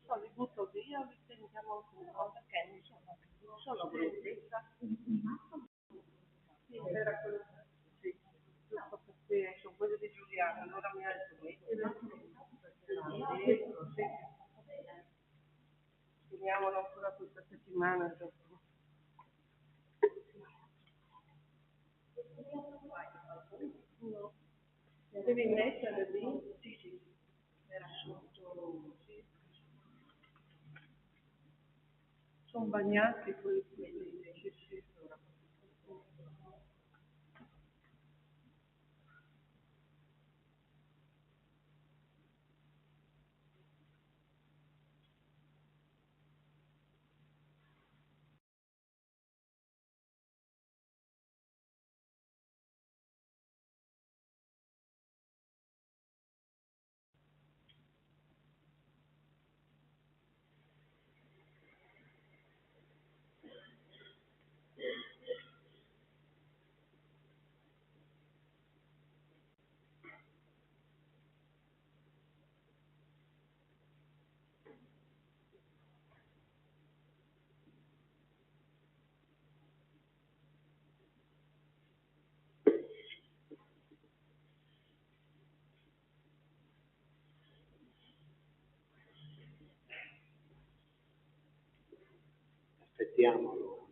So, li butto via, li teniamo fuori, perché non sono brutti. Sì, era quello, sì, giusto perché sono quello di Giuliano, allora mi ha detto mettila. Sì, sì. Finiamolo ancora questa settimana dopo. No. Devi mettere lì? Sì, sì, era sotto, sì. Sono bagnati quelli sì, sì. Aspettiamolo.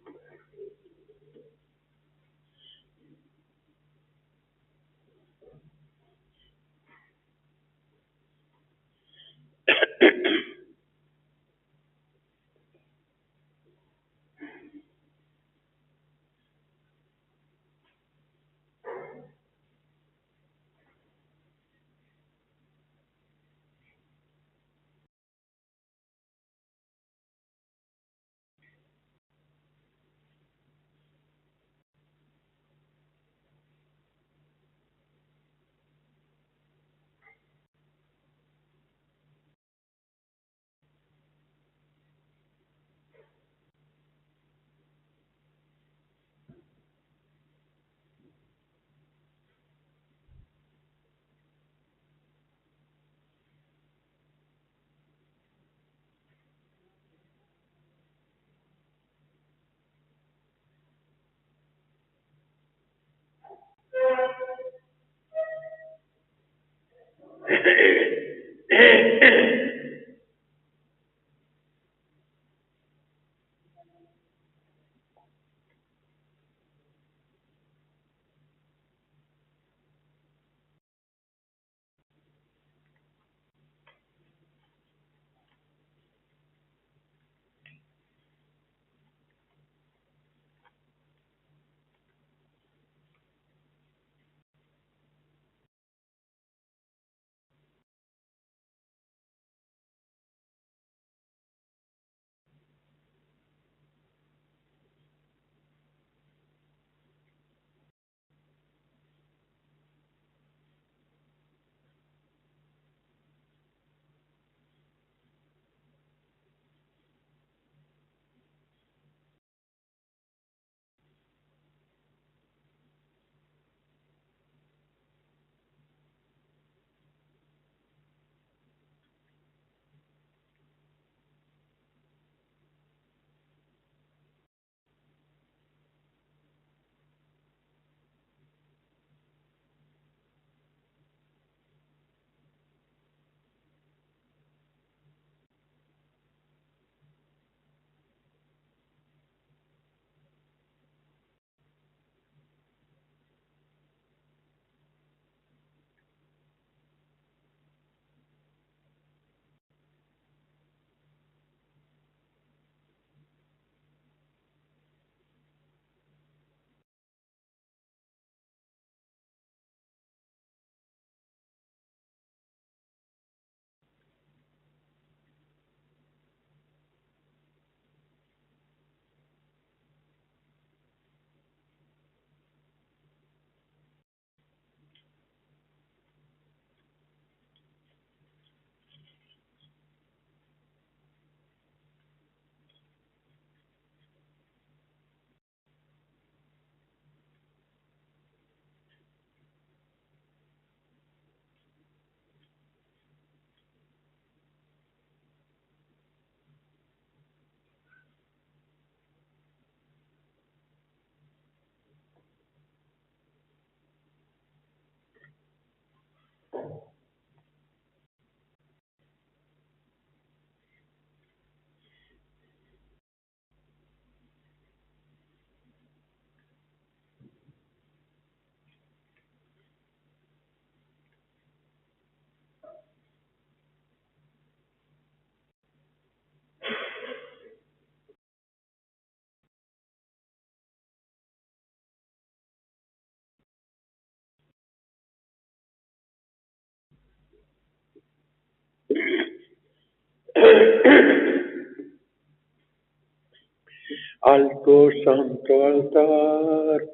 Al tuo santo altar,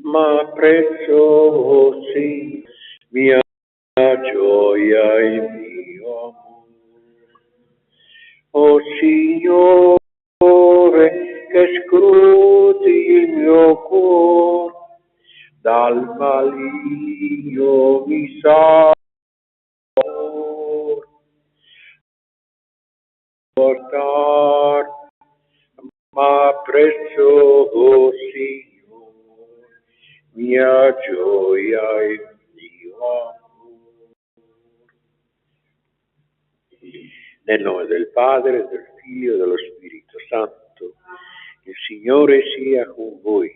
ma preziosi, mia gioia e mio amore. O Signore, che scruti il mio cuore, dal maligno mi salva. Portar, ma prezioso Signore, mia gioia e mio amore. Nel nome del Padre, del Figlio e dello Spirito Santo, il Signore sia con voi.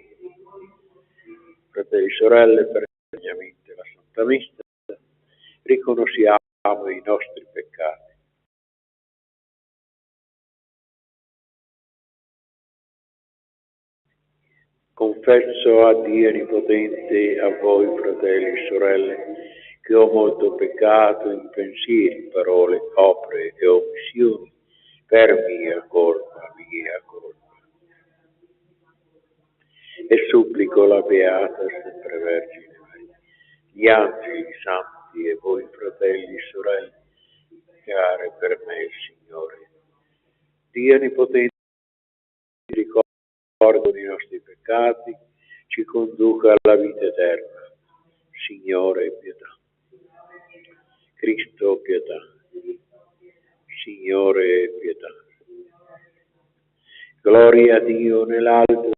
Fratelli e sorelle, pregnamente la Santa Messa, riconosciamo i nostri peccati. Confesso a Dio Onnipotente, a voi fratelli e sorelle, che ho molto peccato in pensieri, parole, opere e omissioni, per mia colpa. E supplico la Beata sempre Vergine Maria, gli angeli, i santi e voi fratelli e sorelle, pregare per me il Signore. Dio Onnipotente, ricordo dei nostri peccati, ci conduca alla vita eterna. Signore, pietà. Cristo, pietà. Signore, pietà. Gloria a Dio nell'alto,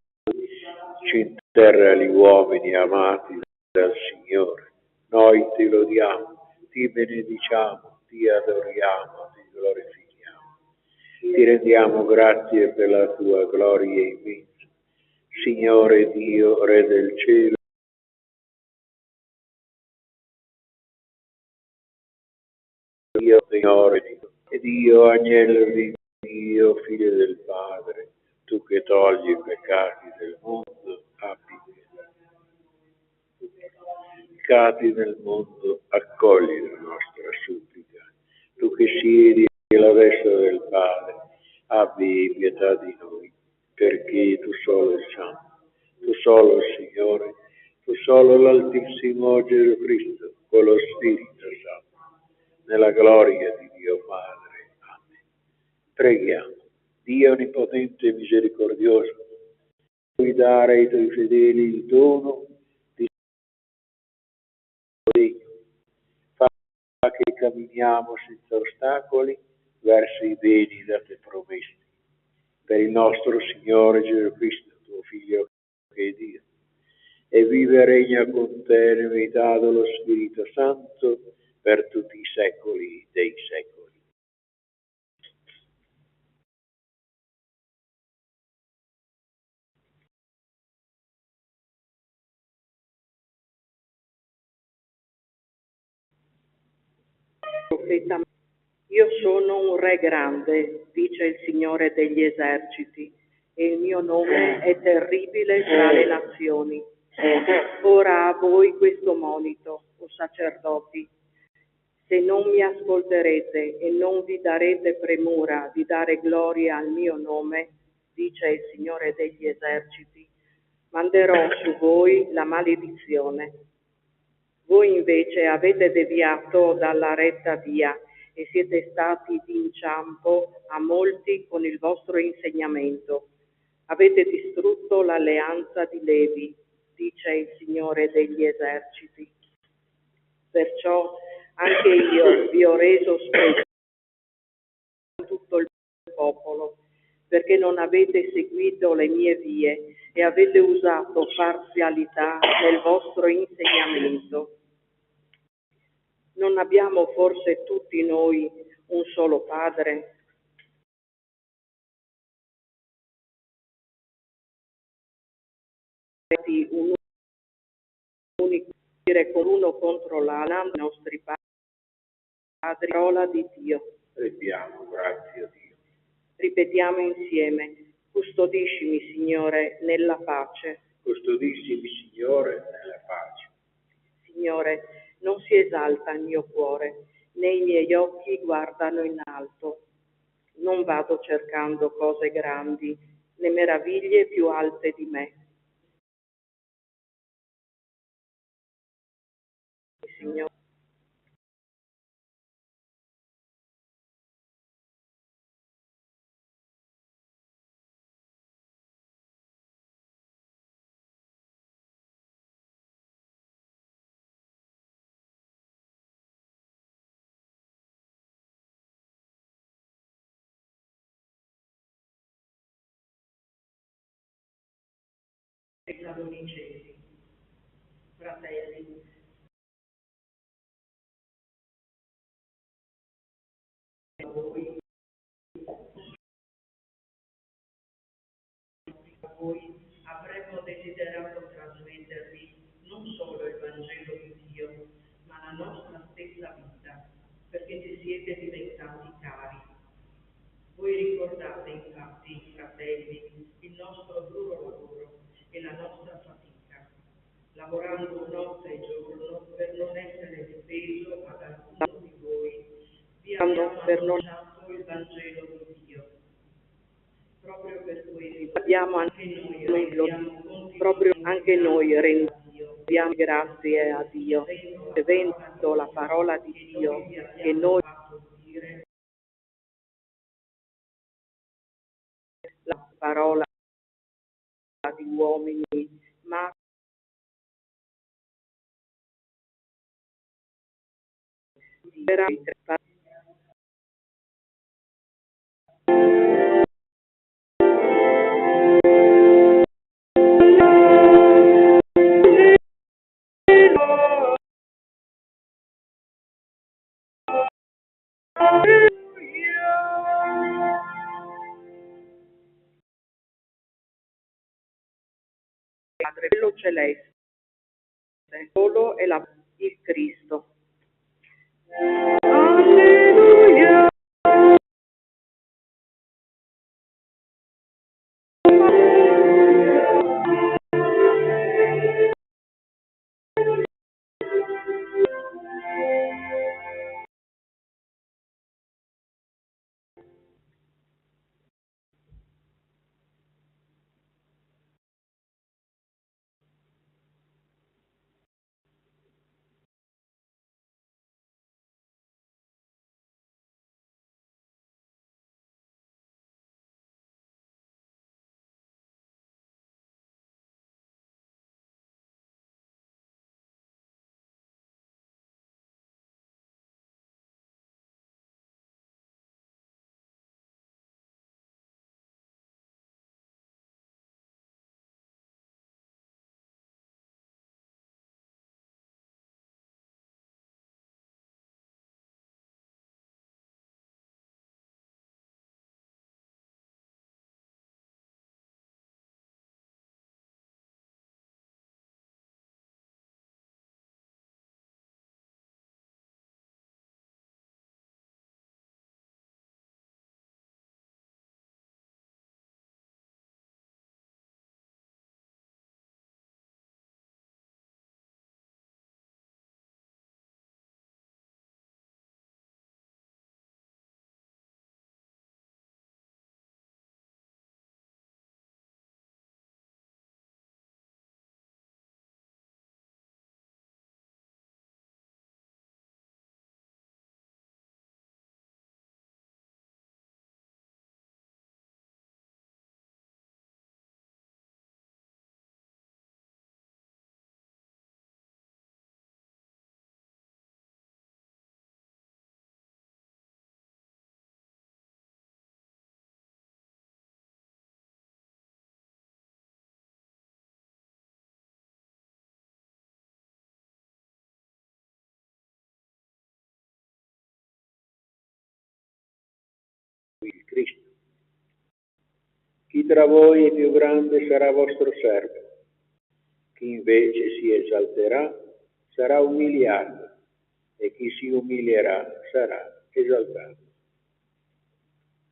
in terra gli uomini amati dal Signore. Noi ti lodiamo, ti benediciamo, ti adoriamo, ti glorifichiamo. Ti rendiamo grazie per la tua gloria immensa. Signore Dio, Re del cielo, Dio Signore e Dio Agnello di Dio, Figlio del Padre, tu che togli i peccati del mondo, abbi pietà. Peccati del mondo, accogli la nostra supplica. Tu che siedi alla destra del Padre, abbi pietà di noi, perché tu solo il Santo, tu solo il Signore, tu solo l'Altissimo Gesù Cristo, con lo Spirito Santo, nella gloria di Dio Padre. Amen. Preghiamo. Dio Onnipotente e misericordioso, puoi dare ai tuoi fedeli il dono di Dio. Fa che camminiamo senza ostacoli verso i beni da te promessi. Per il nostro Signore Gesù Cristo, tuo Figlio che è Dio, e vive e regna con te nell'unità dello Spirito Santo per tutti i secoli dei secoli. Profeta, io sono un re grande, dice il Signore degli eserciti, e il mio nome è terribile tra le nazioni. Ora a voi questo monito, o sacerdoti: se non mi ascolterete e non vi darete premura di dare gloria al mio nome, dice il Signore degli eserciti, manderò su voi la maledizione. Voi invece avete deviato dalla retta via e siete stati d'inciampo a molti con il vostro insegnamento. Avete distrutto l'alleanza di Levi, dice il Signore degli eserciti. Perciò anche io vi ho reso specie a tutto il popolo, perché non avete seguito le mie vie e avete usato parzialità nel vostro insegnamento. Non abbiamo forse tutti noi un solo Padre? Un unico dire con uno contro l'altro, i nostri padri, parola di Dio. Rendiamo grazie a Dio. Ripetiamo insieme: custodiscimi, Signore, nella pace. Custodiscimi, Signore, nella pace. Signore, non si esalta il mio cuore, né i miei occhi guardano in alto. Non vado cercando cose grandi, né meraviglie più alte di me. Signore, Tessalonicesi, fratelli, a voi avremmo desiderato trasmettervi non solo il Vangelo di Dio, ma la nostra stessa vita, perché ci siete diventati cari. Voi ricordate infatti, fratelli, il nostro duro lavoro e la nostra fatica, lavorando notte e giorno per non essere di peso ad alcuno di voi. Vi abbiamo annunciato il Vangelo di Dio. Proprio per questo anche noi rendiamo grazie a Dio, ricevendo la parola di Dio che noi la parola di uomini, ma veramente Padre, quello celeste, solo è il Cristo. Alleluia. Il Cristo. Chi tra voi è più grande sarà vostro servo, chi invece si esalterà sarà umiliato e chi si umilierà sarà esaltato.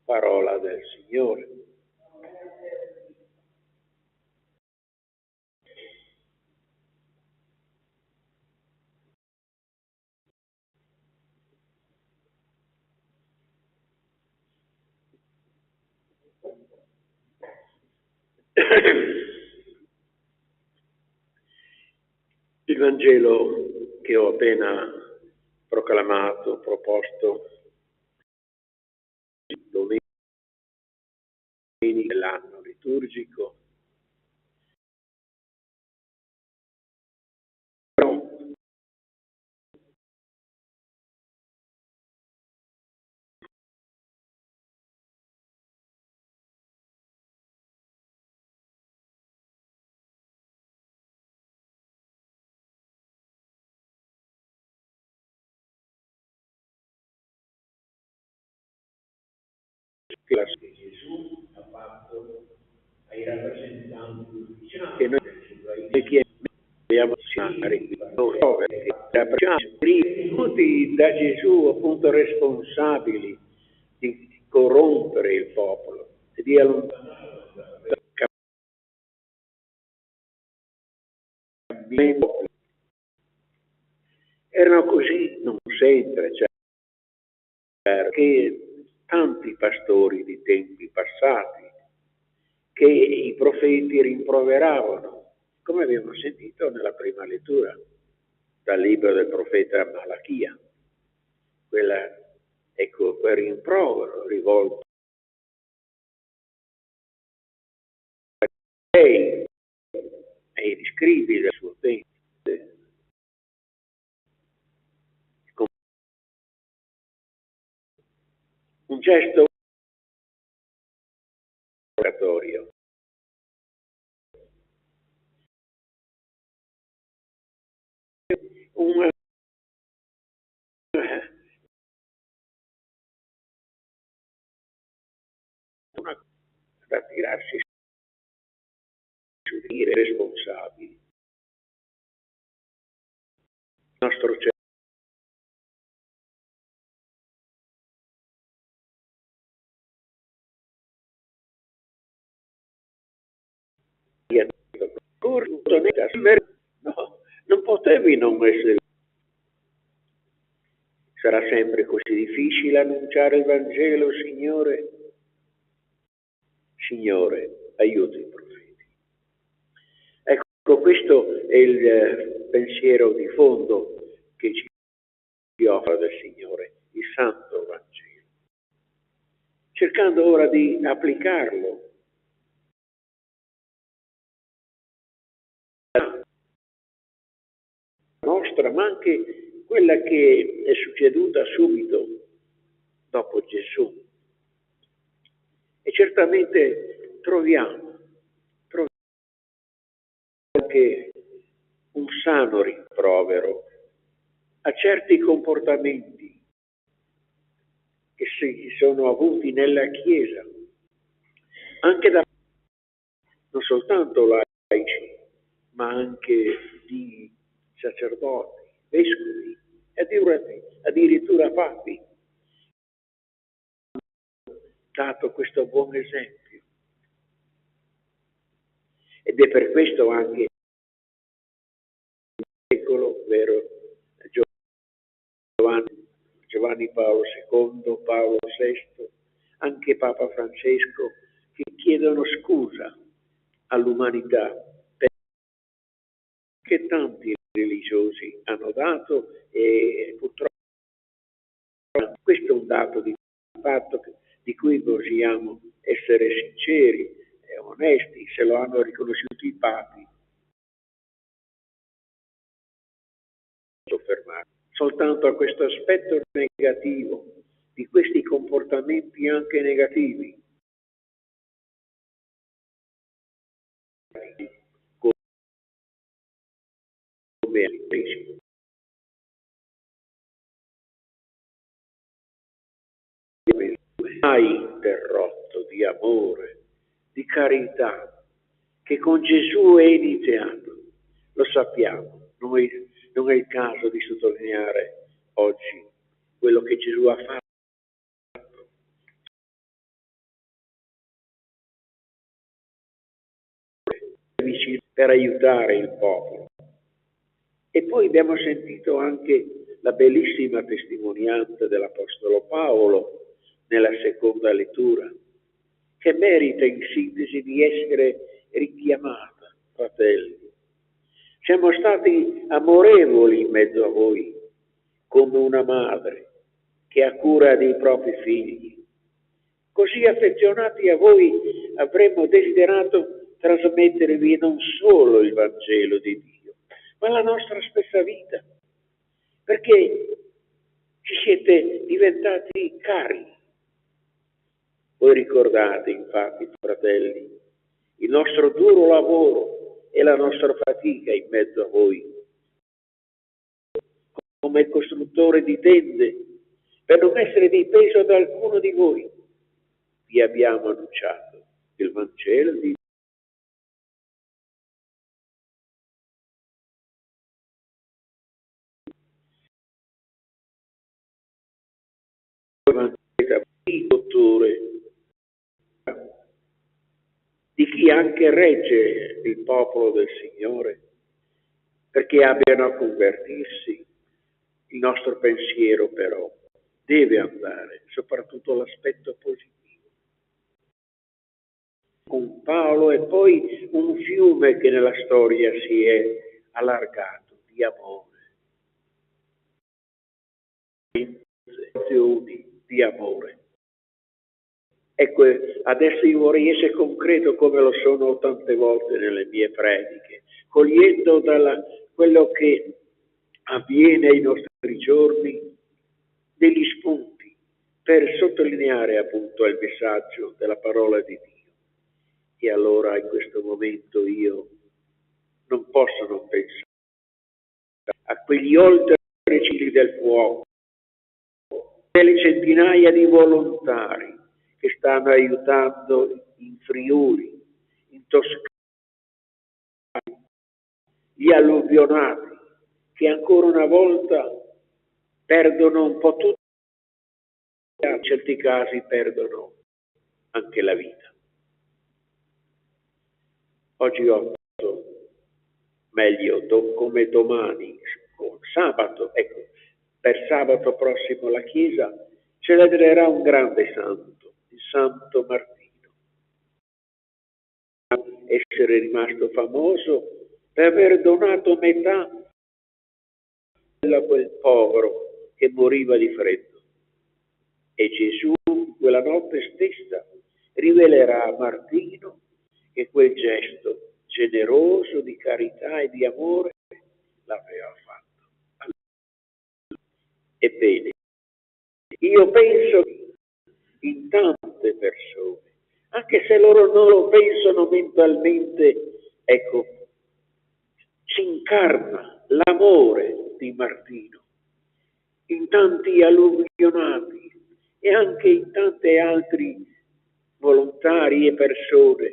Parola del Signore. Il Vangelo che ho appena proclamato, proposto, domenica dell'anno liturgico, che Gesù ha fatto ai rappresentanti che noi chiediamo tutti da Gesù appunto responsabili di corrompere il popolo e di allontanare dal cambiamento. Erano così non sempre, cioè, perché tanti pastori di tempi passati che i profeti rimproveravano, come abbiamo sentito nella prima lettura dal libro del profeta Malachia, quel rimprovero rivolto a lei e ai scribi del suo tempo, un gesto oratorio. Una da tirarsi su dire responsabili. Il nostro no, non potevi non essere. Sarà sempre così difficile annunciare il Vangelo, Signore? Signore, aiuta i profeti. Ecco, questo è il pensiero di fondo che ci offre del Signore, il Santo Vangelo. Cercando ora di applicarlo alla nostra, ma anche quella che è succeduta subito dopo Gesù. E certamente troviamo anche un sano rimprovero a certi comportamenti che si sono avuti nella Chiesa, anche da non soltanto laici, ma anche di sacerdoti, vescovi, addirittura papi, dato questo buon esempio. Ed è per questo anche il secolo, vero, Giovanni Paolo II, Paolo VI, anche Papa Francesco, che chiedono scusa all'umanità perché tanti religiosi hanno dato e purtroppo questo è un dato di fatto di cui possiamo essere sinceri e onesti, se lo hanno riconosciuto i papi. Soffermare soltanto a questo aspetto negativo di questi comportamenti anche negativi, come all'inizio. Mai interrotto di amore, di carità, che con Gesù è iniziato. Lo sappiamo, non è il caso di sottolineare oggi quello che Gesù ha fatto per aiutare il popolo. E poi abbiamo sentito anche la bellissima testimonianza dell'Apostolo Paolo nella seconda lettura, che merita in sintesi di essere richiamata, fratelli. Siamo stati amorevoli in mezzo a voi, come una madre che ha cura dei propri figli. Così affezionati a voi avremmo desiderato trasmettervi non solo il Vangelo di Dio, ma la nostra stessa vita, perché ci siete diventati cari. Voi ricordate, infatti, fratelli, il nostro duro lavoro e la nostra fatica in mezzo a voi, come costruttore di tende, per non essere di peso ad alcuno di voi. Vi abbiamo annunciato il Vangelo di il dottore, di chi anche regge il popolo del Signore, perché abbiano a convertirsi. Il nostro pensiero però deve andare soprattutto all'aspetto positivo. Con Paolo è poi un fiume che nella storia si è allargato di amore, di amore. Ecco, adesso io vorrei essere concreto come lo sono tante volte nelle mie prediche, cogliendo quello che avviene ai nostri giorni degli spunti per sottolineare appunto il messaggio della parola di Dio. E allora in questo momento io non posso non pensare a quegli oltre cili del fuoco, delle centinaia di volontari che stanno aiutando in Friuli, in Toscana, gli alluvionati, che ancora una volta perdono un po' tutto, in certi casi perdono anche la vita. Oggi 8, meglio come domani, sabato, ecco, per sabato prossimo la Chiesa celebrerà un grande santo, il Santo Martino. Essere rimasto famoso per aver donato metà a quel povero che moriva di freddo. E Gesù, quella notte stessa, rivelerà a Martino che quel gesto generoso di carità e di amore l'aveva fatto. Ebbene, io penso in tante persone, anche se loro non lo pensano mentalmente, ecco, si incarna l'amore di Martino in tanti alluvionati e anche in tanti altri volontari e persone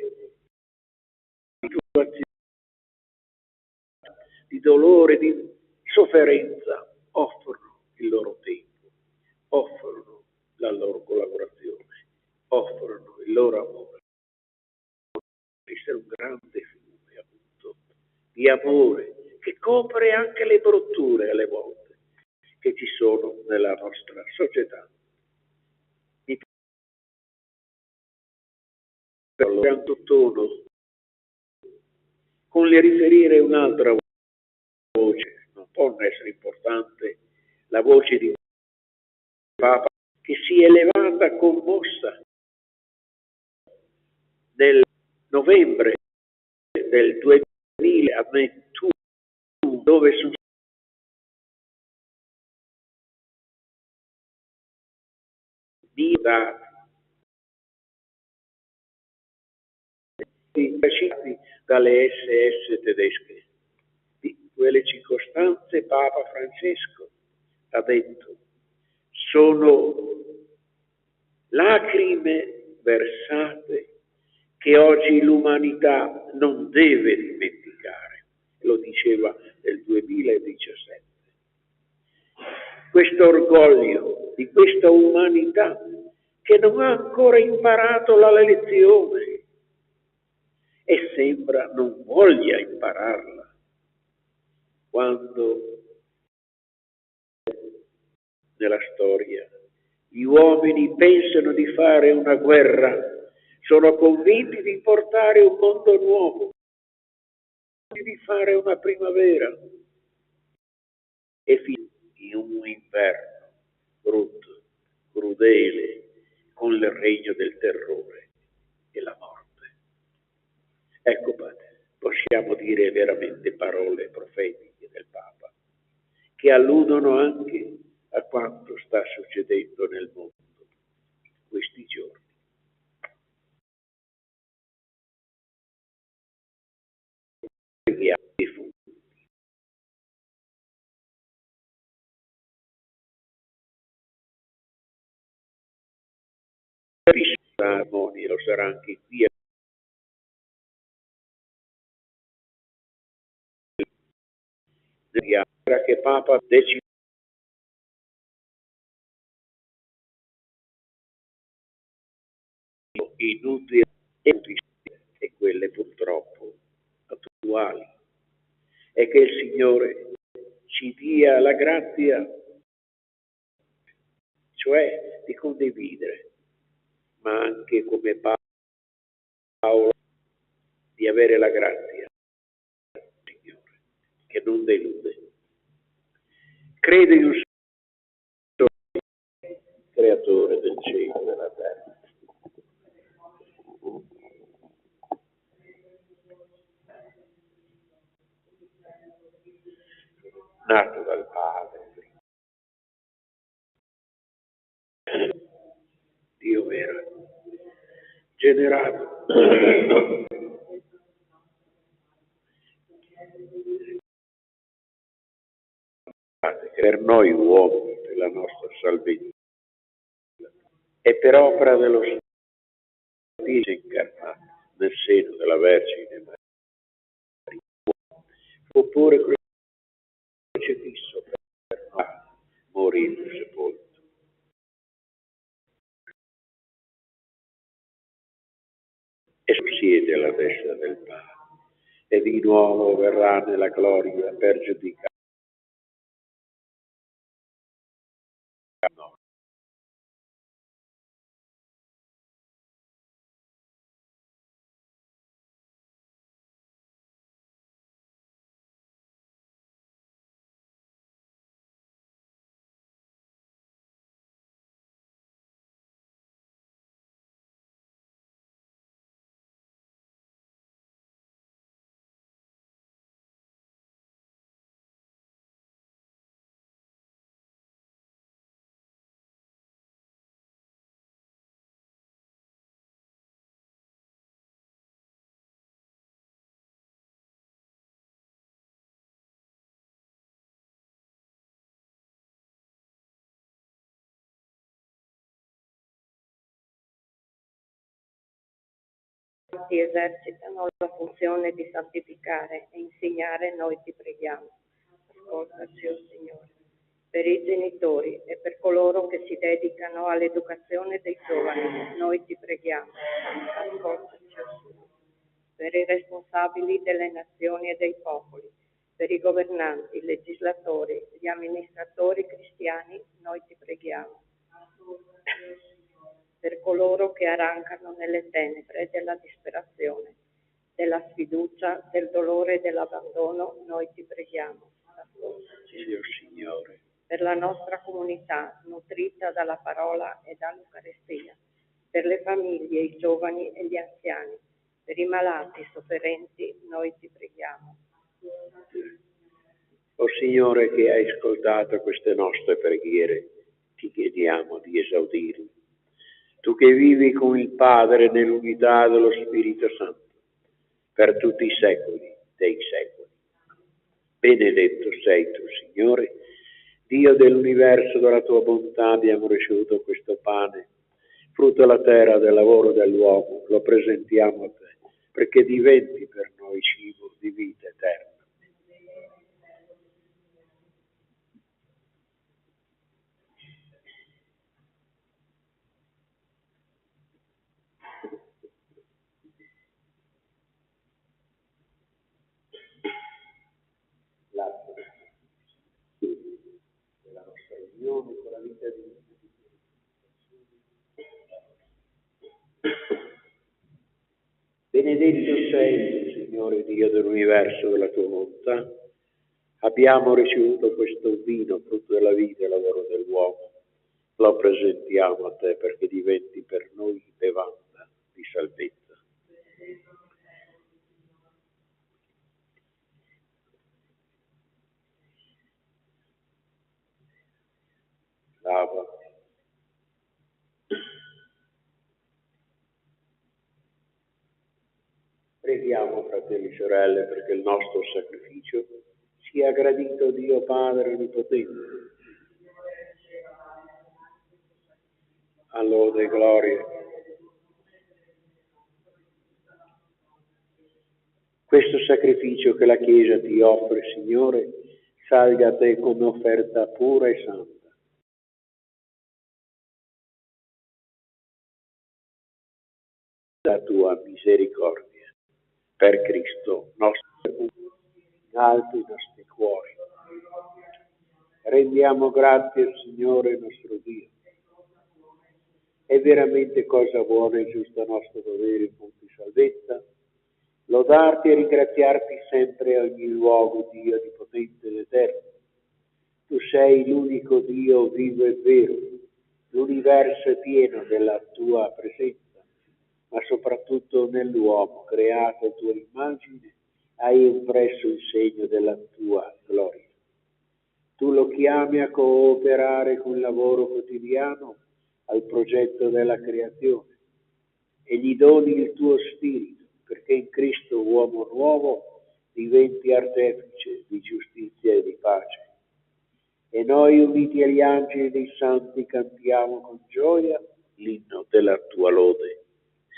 di dolore, di sofferenza, offrono il loro tempo, offrono la loro collaborazione, offrono il loro amore. Questo è un grande fiume, appunto, di amore che copre anche le brutture alle volte che ci sono nella nostra società. Per il canto tono, con le riferire un'altra voce, non può essere importante la voce di Papa che si è elevata commossa nel novembre del 2021, dove sono stati intercettati dalle SS tedesche. Di quelle circostanze Papa Francesco ha detto: sono lacrime versate che oggi l'umanità non deve dimenticare. Lo diceva nel 2017. Questo orgoglio di questa umanità che non ha ancora imparato la lezione e sembra non voglia impararla, quando nella storia gli uomini pensano di fare una guerra sono convinti di portare un mondo nuovo, di fare una primavera e finire in un inverno brutto, crudele, con il regno del terrore e la morte. Ecco, possiamo dire veramente parole profetiche del Papa, che alludono anche a quanto sta succedendo nel mondo in questi giorni. Preghiamo i defunti. Armonia lo sarà anche qui. Che Papa decide inutili e quelle purtroppo attuali, e che il Signore ci dia la grazia, cioè di condividere, ma anche come Paolo di avere la grazia del Signore, che non delude. Crede in un solo creatore del cielo e della terra. Nato dal Padre, Dio vero, generato per noi uomini, per la nostra salvezza, e per opera dello Spirito incarnato nel seno della Vergine Maria, oppure crocifisso per noi, morire sepolto, e siede alla destra del Padre, e di nuovo verrà nella gloria per giudicare noi. Si esercitano la funzione di santificare e insegnare, noi ti preghiamo. Ascoltaci, o Signore. Per i genitori e per coloro che si dedicano all'educazione dei giovani, noi ti preghiamo. Ascoltaci, o Signore. Per i responsabili delle nazioni e dei popoli, per i governanti, i legislatori, gli amministratori cristiani, noi ti preghiamo. Per coloro che arrancano nelle tenebre della disperazione, della sfiducia, del dolore e dell'abbandono, noi ti preghiamo. Ascoltaci. Dio Signore. Per la nostra comunità, nutrita dalla parola e dall'Eucaristia, per le famiglie, i giovani e gli anziani, per i malati, sofferenti, noi ti preghiamo. O Signore, che hai ascoltato queste nostre preghiere, ti chiediamo di esaudirle. Tu che vivi con il Padre nell'unità dello Spirito Santo, per tutti i secoli dei secoli. Benedetto sei tu, Signore, Dio dell'universo. Dalla tua bontà abbiamo ricevuto questo pane, frutto della terra, del lavoro dell'uomo. Lo presentiamo a te, perché diventi per noi cibo di vita eterna. Della nostra unione con la vita di Benedetto sei, Signore Dio dell'universo, della tua volontà. Abbiamo ricevuto questo vino, frutto della vita e lavoro dell'uomo. Lo presentiamo a te perché diventi per noi bevanda di salvezza. Lava. Preghiamo, fratelli e sorelle, perché il nostro sacrificio sia gradito a Dio Padre Onnipotente. A lode e gloria. Questo sacrificio che la Chiesa ti offre, Signore, salga a te come offerta pura e santa. La tua misericordia. Per Cristo, nostro in alto i nostri cuori. Rendiamo grazie al Signore nostro Dio. È veramente cosa buona e giusta nostro dovere in punto di salvezza lodarti e ringraziarti sempre a ogni luogo, Dio di potente ed eterno. Tu sei l'unico Dio vivo e vero, l'universo è pieno della tua presenza, ma soprattutto nell'uomo, creato a tua immagine, hai impresso il segno della tua gloria. Tu lo chiami a cooperare con il lavoro quotidiano al progetto della creazione e gli doni il tuo spirito, perché in Cristo uomo nuovo diventi artefice di giustizia e di pace. E noi, uniti agli angeli e dei santi, cantiamo con gioia l'inno della tua lode.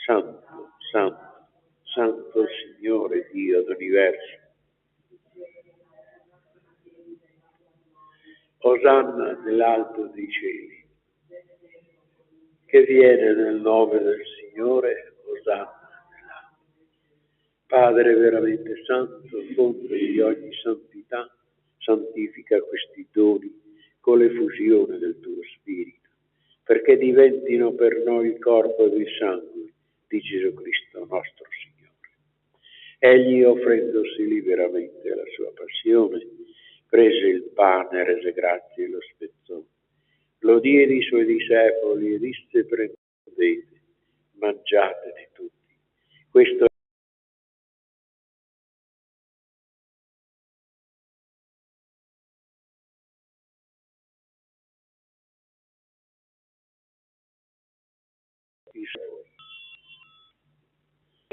Santo, santo, santo Signore Dio d'universo. Osanna nell'alto dei cieli. Che viene nel nome del Signore, Osanna. Padre veramente santo, fonte di ogni santità, santifica questi doni con l'effusione del tuo Spirito, perché diventino per noi il corpo e il sangue di Gesù Cristo nostro Signore. Egli, offrendosi liberamente alla sua passione, prese il pane, rese grazie e lo spezzò. Lo diede ai suoi discepoli e disse: prendete, mangiatene tutti. Questo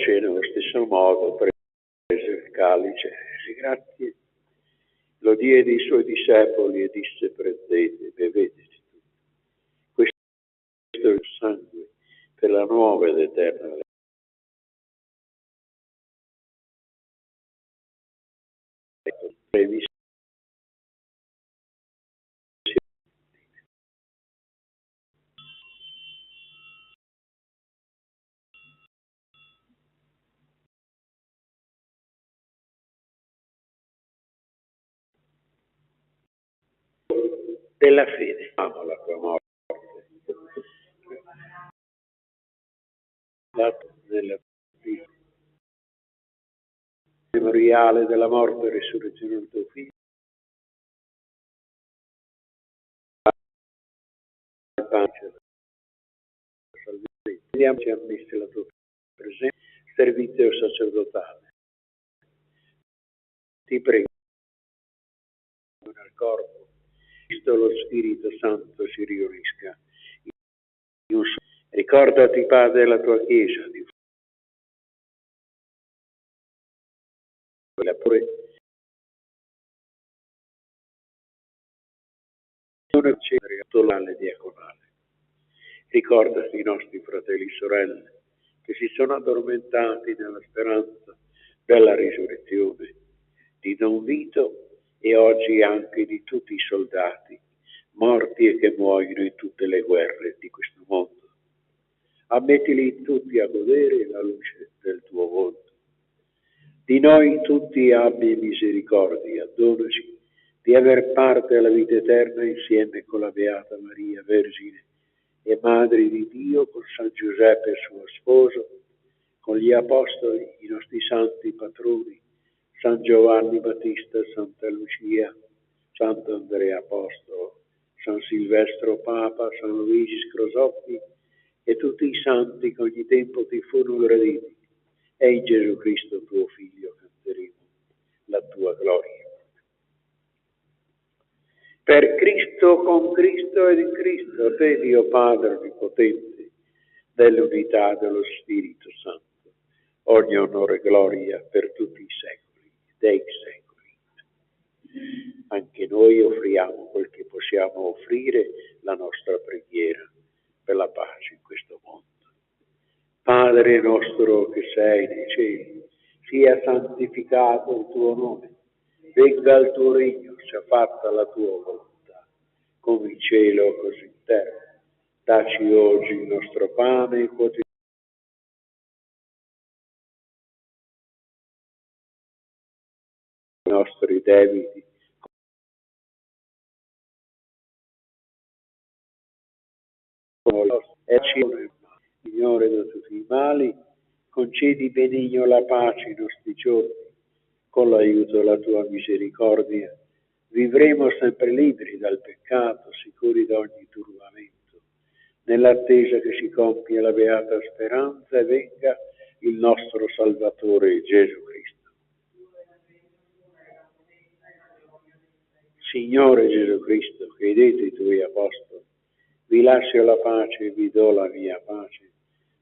nello stesso modo prese il calice, rese grazie, lo diede ai suoi discepoli e disse: prendete, bevete tutti. Questo è il sangue per la nuova ed eterna remissione della fede. Amo la tua morte, nella memoriale della morte e risurrezione del tuo Figlio. Pace, salvezza, ammessi la tua presenza, servizio sacerdotale. Ti prego, nel corpo, Cristo lo Spirito Santo si riunisca. Ricordati, Padre, la tua Chiesa, di quella pure una cenere diaconale. Ricordati i nostri fratelli e sorelle che si sono addormentati nella speranza della risurrezione di Don Vito e oggi anche di tutti i soldati morti e che muoiono in tutte le guerre di questo mondo. Ammettili tutti a godere la luce del tuo volto. Di noi tutti abbi misericordia, donaci di aver parte alla vita eterna insieme con la Beata Maria, Vergine e Madre di Dio, con San Giuseppe suo sposo, con gli gli apostoli, i nostri santi patroni, San Giovanni Battista, Santa Lucia, Sant'Andrea Apostolo, San Silvestro Papa, San Luigi Scrosoppi e tutti i santi che ogni tempo ti furono graditi, e in Gesù Cristo tuo Figlio canteremo la tua gloria. Per Cristo, con Cristo ed in Cristo, a te Dio Padre Onnipotente, dell'unità dello Spirito Santo, ogni onore e gloria per tutti i secoli dei secoli. Anche noi offriamo quel che possiamo offrire, la nostra preghiera per la pace in questo mondo. Padre nostro che sei nei cieli, sia santificato il tuo nome, venga il tuo regno, sia fatta la tua volontà, come in cielo così in terra. Dacci oggi il nostro pane quotidiano, i nostri debiti, e Signore da tutti i mali, concedi benigno la pace ai nostri giorni, con l'aiuto della tua misericordia, vivremo sempre liberi dal peccato, sicuri da ogni turbamento, nell'attesa che si compia la beata speranza e venga il nostro Salvatore Gesù Cristo. Signore Gesù Cristo, che hai detto ai tuoi apostoli, vi lascio la pace e vi do la mia pace.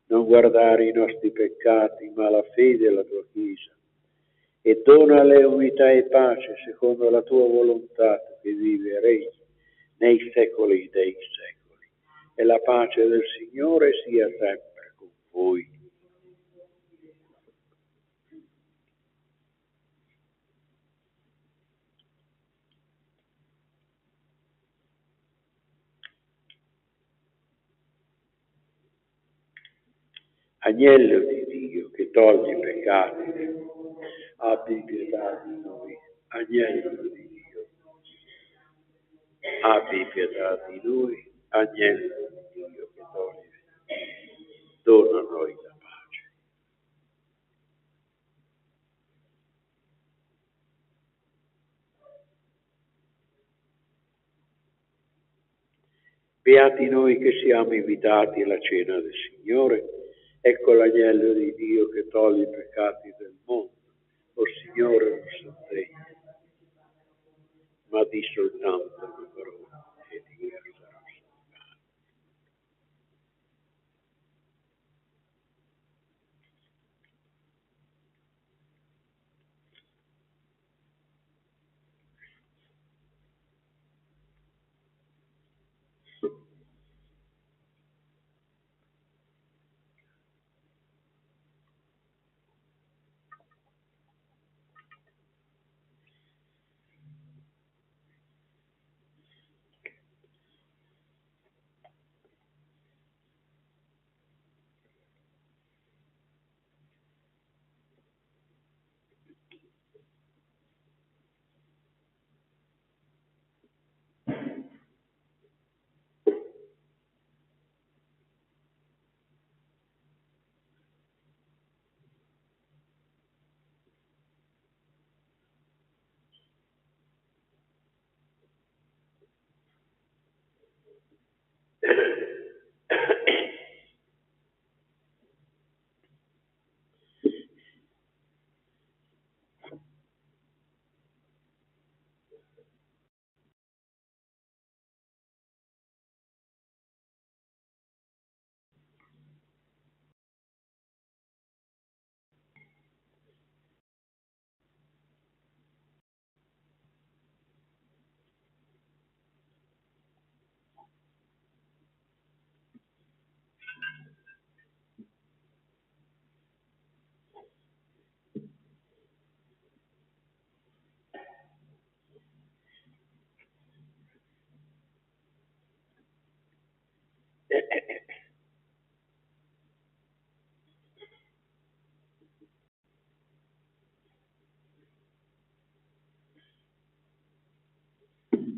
Non guardare i nostri peccati, ma la fede della tua Chiesa. E donale unità e pace secondo la tua volontà, che vive e regni nei secoli dei secoli. E la pace del Signore sia sempre con voi. Agnello di Dio che toglie i peccati, abbi pietà di noi. Agnello di Dio, abbi pietà di noi. Agnello di Dio che toglie, dona a noi la pace. Beati noi che siamo invitati alla cena del Signore. Ecco l'agnello di Dio che toglie i peccati del mondo. O Signore, non sono degno, ma di soltanto una parola e io sarò salvato.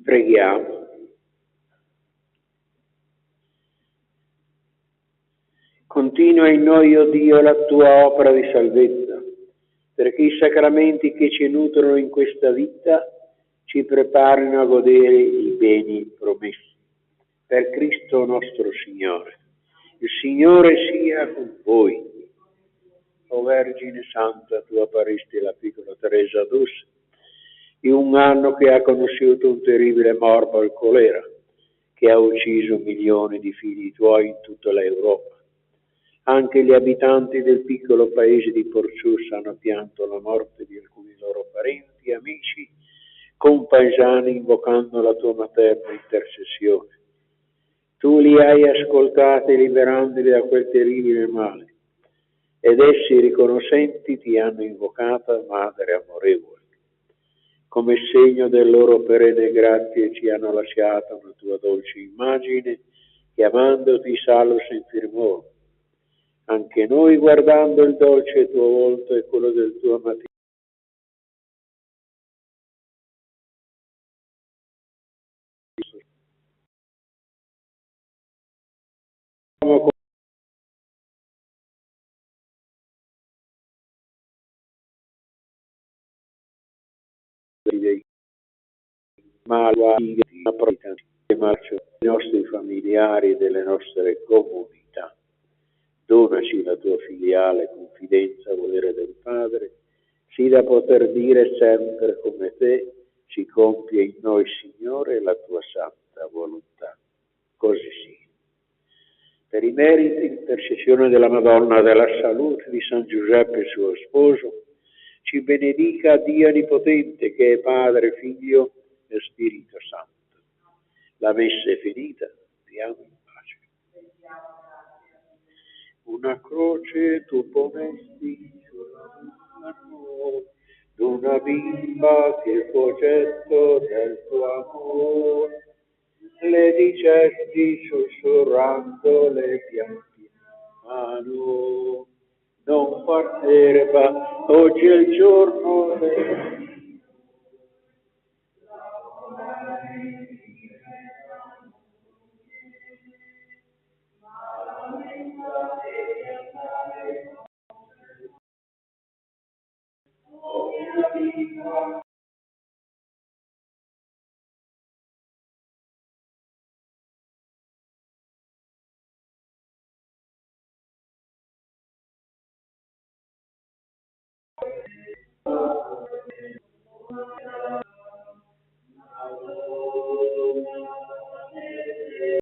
Preghiamo. Continua in noi, o Dio, la tua opera di salvezza, perché i sacramenti che ci nutrono in questa vita ci preparino a godere i beni promessi. Per Cristo nostro Signore. Il Signore sia con voi. O Vergine Santa, tu apparesti la piccola Teresa d'Us, in un anno che ha conosciuto un terribile morbo, il colera, che ha ucciso milioni di figli tuoi in tutta l'Europa. Anche gli abitanti del piccolo paese di Porcius hanno pianto la morte di alcuni loro parenti, amici, compaesani, invocando la tua materna intercessione. Tu li hai ascoltati liberandoli da quel terribile male, ed essi riconoscenti ti hanno invocata Madre amorevole. Come segno del loro perenne grazie ci hanno lasciato una tua dolce immagine, chiamandoti Salus Infirmorum. Anche noi, guardando il dolce tuo volto e quello del tuo mattino, ma dei nostri familiari e delle nostre comunità. Donaci la tua filiale confidenza, volere del Padre, sì da poter dire sempre come te, si compie in noi, Signore, la tua santa volontà. Così sia. Per i meriti, intercessione della Madonna, della salute di San Giuseppe, suo sposo, ci benedica Dio Onnipotente, che è Padre, Figlio e Spirito Santo. La messa è finita, andiamo in pace. Una croce tu ponesti sulla mano d'una bimba che fu oggetto del tuo amore, le dicesti sussurrandole pian piano, non far erba, oggi è il giorno del